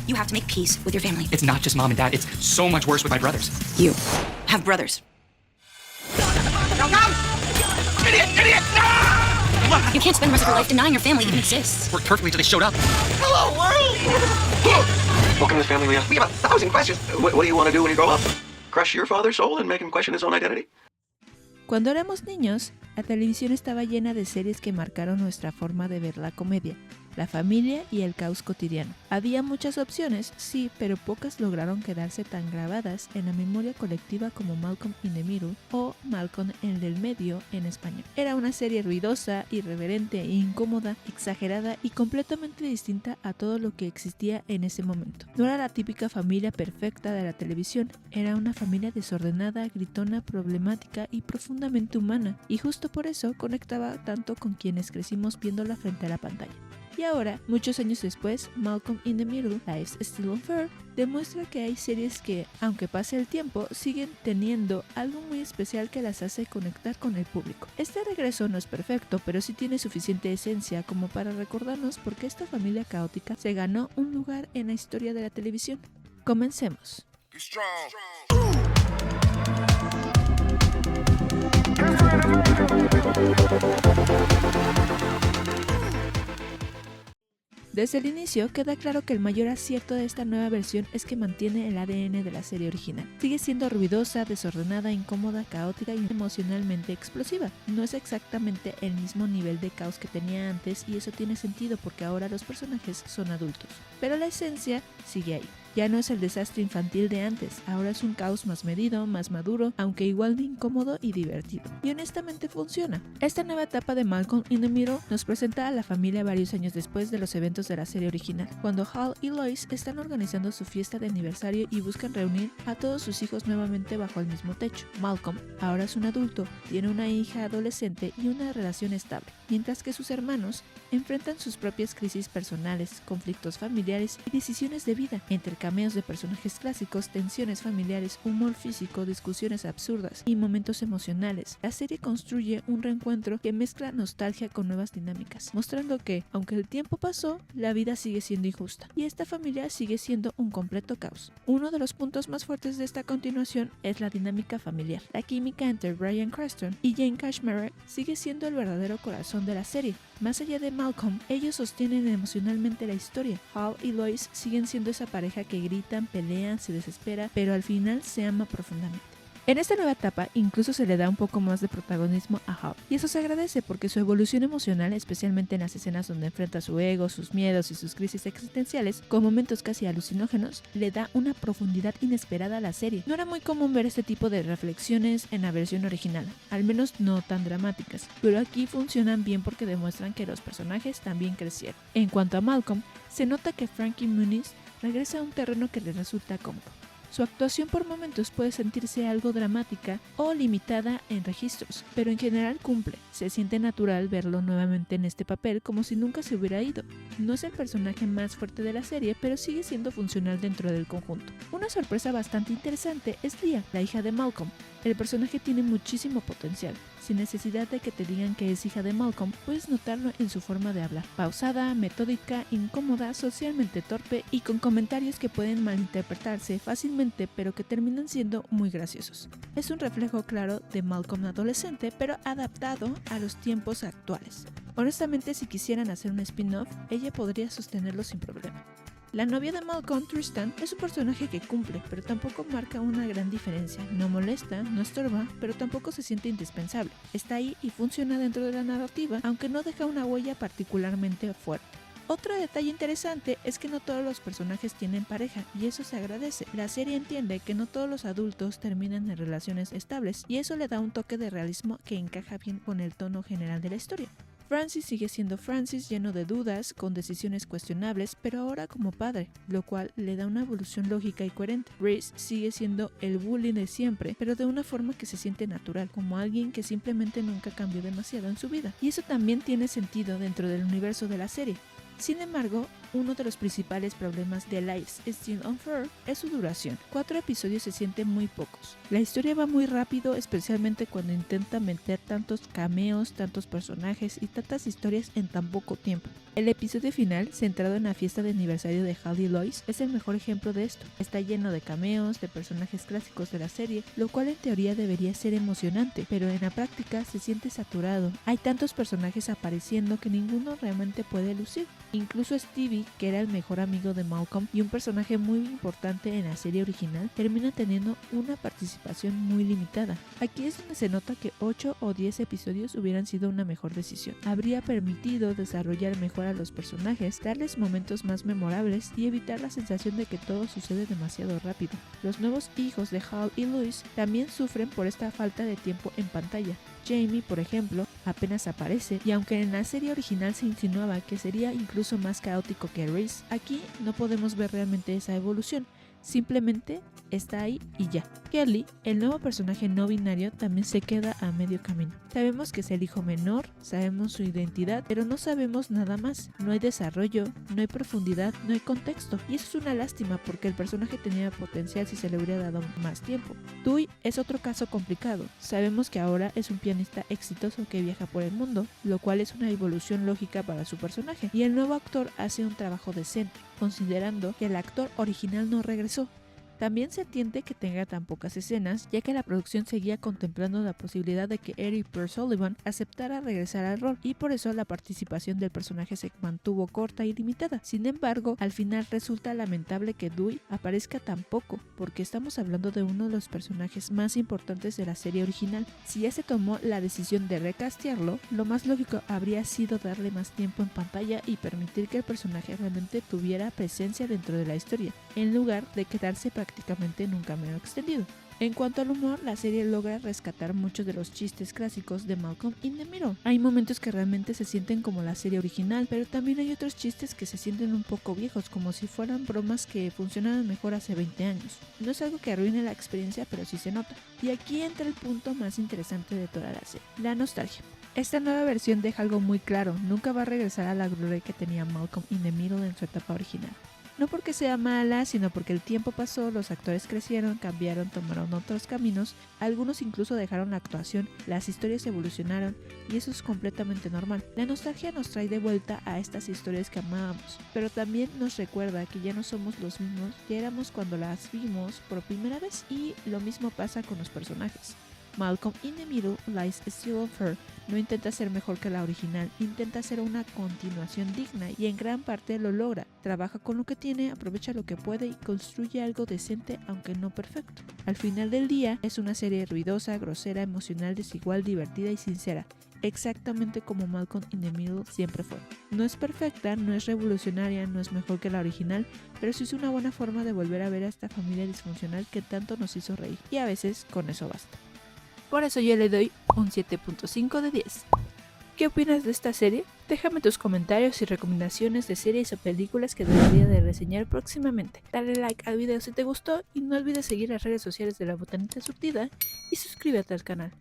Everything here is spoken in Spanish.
You have to make peace with your family. It's not just mom and dad. It's so much worse with my brothers. You have brothers. Idiot! No! You can't spend the rest of your life denying your family even exists. Worked perfectly till they showed up. Hello, world! Welcome to the family, Leah. We have 1,000 questions. What do you want to do when you grow up? Crush your father's soul and make him question his own identity? Cuando éramos niños, la televisión estaba llena de series que marcaron nuestra forma de ver la comedia, la familia y el caos cotidiano. Había muchas opciones, sí, pero pocas lograron quedarse tan grabadas en la memoria colectiva como Malcolm in the Middle o Malcolm el del medio en español. Era una serie ruidosa, irreverente, incómoda, exagerada y completamente distinta a todo lo que existía en ese momento. No era la típica familia perfecta de la televisión, era una familia desordenada, gritona, problemática y profundamente humana, y justo por eso conectaba tanto con quienes crecimos viéndola frente a la pantalla. Y ahora, muchos años después, Malcolm in the Middle, Life's Still Unfair, demuestra que hay series que, aunque pase el tiempo, siguen teniendo algo muy especial que las hace conectar con el público. Este regreso no es perfecto, pero sí tiene suficiente esencia como para recordarnos por qué esta familia caótica se ganó un lugar en la historia de la televisión. Comencemos. Desde el inicio queda claro que el mayor acierto de esta nueva versión es que mantiene el ADN de la serie original. Sigue siendo ruidosa, desordenada, incómoda, caótica y emocionalmente explosiva. No es exactamente el mismo nivel de caos que tenía antes y eso tiene sentido porque ahora los personajes son adultos. Pero la esencia sigue ahí. Ya no es el desastre infantil de antes, ahora es un caos más medido, más maduro, aunque igual de incómodo y divertido. Y honestamente funciona. Esta nueva etapa de Malcolm in the Middle nos presenta a la familia varios años después de los eventos de la serie original, cuando Hal y Lois están organizando su fiesta de aniversario y buscan reunir a todos sus hijos nuevamente bajo el mismo techo. Malcolm ahora es un adulto, tiene una hija adolescente y una relación estable, mientras que sus hermanos enfrentan sus propias crisis personales, conflictos familiares y decisiones de vida, entre cameos de personajes clásicos, tensiones familiares, humor físico, discusiones absurdas y momentos emocionales. La serie construye un reencuentro que mezcla nostalgia con nuevas dinámicas, mostrando que, aunque el tiempo pasó, la vida sigue siendo injusta y esta familia sigue siendo un completo caos. Uno de los puntos más fuertes de esta continuación es la dinámica familiar. La química entre Bryan Cranston y Jane Cashmere sigue siendo el verdadero corazón de la serie. Más allá de Malcolm, ellos sostienen emocionalmente la historia. Hal y Lois siguen siendo esa pareja que gritan, pelean, se desespera, pero al final se ama profundamente. En esta nueva etapa incluso se le da un poco más de protagonismo a Hal, y eso se agradece porque su evolución emocional, especialmente en las escenas donde enfrenta su ego, sus miedos y sus crisis existenciales, con momentos casi alucinógenos, le da una profundidad inesperada a la serie. No era muy común ver este tipo de reflexiones en la versión original, al menos no tan dramáticas, pero aquí funcionan bien porque demuestran que los personajes también crecieron. En cuanto a Malcolm, se nota que Frankie Muniz regresa a un terreno que le resulta cómodo. Su actuación por momentos puede sentirse algo dramática o limitada en registros, pero en general cumple. Se siente natural verlo nuevamente en este papel como si nunca se hubiera ido. No es el personaje más fuerte de la serie, pero sigue siendo funcional dentro del conjunto. Una sorpresa bastante interesante es Leah, la hija de Malcolm. El personaje tiene muchísimo potencial. Sin necesidad de que te digan que es hija de Malcolm, puedes notarlo en su forma de hablar. Pausada, metódica, incómoda, socialmente torpe y con comentarios que pueden malinterpretarse fácilmente pero que terminan siendo muy graciosos. Es un reflejo claro de Malcolm adolescente pero adaptado a los tiempos actuales. Honestamente, si quisieran hacer un spin-off, ella podría sostenerlo sin problema. La novia de Malcolm, Tristan, es un personaje que cumple, pero tampoco marca una gran diferencia. No molesta, no estorba, pero tampoco se siente indispensable. Está ahí y funciona dentro de la narrativa, aunque no deja una huella particularmente fuerte. Otro detalle interesante es que no todos los personajes tienen pareja, y eso se agradece. La serie entiende que no todos los adultos terminan en relaciones estables, y eso le da un toque de realismo que encaja bien con el tono general de la historia. Francis sigue siendo Francis, lleno de dudas, con decisiones cuestionables, pero ahora como padre, lo cual le da una evolución lógica y coherente. Reese sigue siendo el bully de siempre, pero de una forma que se siente natural, como alguien que simplemente nunca cambió demasiado en su vida. Y eso también tiene sentido dentro del universo de la serie. Sin embargo, uno de los principales problemas de Life's Still Unfair es su duración. 4 episodios se sienten muy pocos. La historia va muy rápido, especialmente cuando intenta meter tantos cameos, tantos personajes y tantas historias en tan poco tiempo. El episodio final, centrado en la fiesta de aniversario de Hal y Lois, es el mejor ejemplo de esto. Está lleno de cameos, de personajes clásicos de la serie, lo cual en teoría debería ser emocionante, pero en la práctica se siente saturado. Hay tantos personajes apareciendo que ninguno realmente puede lucir. Incluso Stevie, que era el mejor amigo de Malcolm y un personaje muy importante en la serie original, termina teniendo una participación muy limitada. Aquí es donde se nota que 8 o 10 episodios hubieran sido una mejor decisión. Habría permitido desarrollar mejor a los personajes, darles momentos más memorables y evitar la sensación de que todo sucede demasiado rápido. Los nuevos hijos de Hal y Lois también sufren por esta falta de tiempo en pantalla. Jamie, por ejemplo, apenas aparece, y aunque en la serie original se insinuaba que sería incluso más caótico que Reese, aquí no podemos ver realmente esa evolución. Simplemente está ahí y ya. Kelly, el nuevo personaje no binario, también se queda a medio camino. Sabemos que es el hijo menor, sabemos su identidad, pero no sabemos nada más. No hay desarrollo, no hay profundidad, no hay contexto. Y eso es una lástima porque el personaje tenía potencial si se le hubiera dado más tiempo. Dewey es otro caso complicado. Sabemos que ahora es un pianista exitoso que viaja por el mundo, lo cual es una evolución lógica para su personaje. Y el nuevo actor hace un trabajo decente, considerando que el actor original no regresó. También se entiende que tenga tan pocas escenas, ya que la producción seguía contemplando la posibilidad de que Eric Pearl Sullivan aceptara regresar al rol, y por eso la participación del personaje se mantuvo corta y limitada. Sin embargo, al final resulta lamentable que Dewey aparezca tan poco, porque estamos hablando de uno de los personajes más importantes de la serie original. Si ya se tomó la decisión de recastearlo, lo más lógico habría sido darle más tiempo en pantalla y permitir que el personaje realmente tuviera presencia dentro de la historia, en lugar de quedarse prácticamente en un cameo extendido. En cuanto al humor, la serie logra rescatar muchos de los chistes clásicos de Malcolm in the Middle. Hay momentos que realmente se sienten como la serie original, pero también hay otros chistes que se sienten un poco viejos, como si fueran bromas que funcionaban mejor hace 20 años. No es algo que arruine la experiencia, pero sí se nota. Y aquí entra el punto más interesante de toda la serie: la nostalgia. Esta nueva versión deja algo muy claro: nunca va a regresar a la gloria que tenía Malcolm in the Middle en su etapa original. No porque sea mala, sino porque el tiempo pasó, los actores crecieron, cambiaron, tomaron otros caminos, algunos incluso dejaron la actuación, las historias evolucionaron, y eso es completamente normal. La nostalgia nos trae de vuelta a estas historias que amábamos, pero también nos recuerda que ya no somos los mismos que éramos cuando las vimos por primera vez, y lo mismo pasa con los personajes. Malcolm in the Middle, Lies Still Unfair no intenta ser mejor que la original, intenta ser una continuación digna y en gran parte lo logra. Trabaja con lo que tiene, aprovecha lo que puede y construye algo decente aunque no perfecto. Al final del día es una serie ruidosa, grosera, emocional, desigual, divertida y sincera, exactamente como Malcolm in the Middle siempre fue. No es perfecta, no es revolucionaria, no es mejor que la original, pero sí es una buena forma de volver a ver a esta familia disfuncional que tanto nos hizo reír, y a veces con eso basta. Por eso yo le doy un 7.5 de 10. ¿Qué opinas de esta serie? Déjame tus comentarios y recomendaciones de series o películas que debería de reseñar próximamente. Dale like al video si te gustó y no olvides seguir las redes sociales de La Botanita Surtida y suscríbete al canal.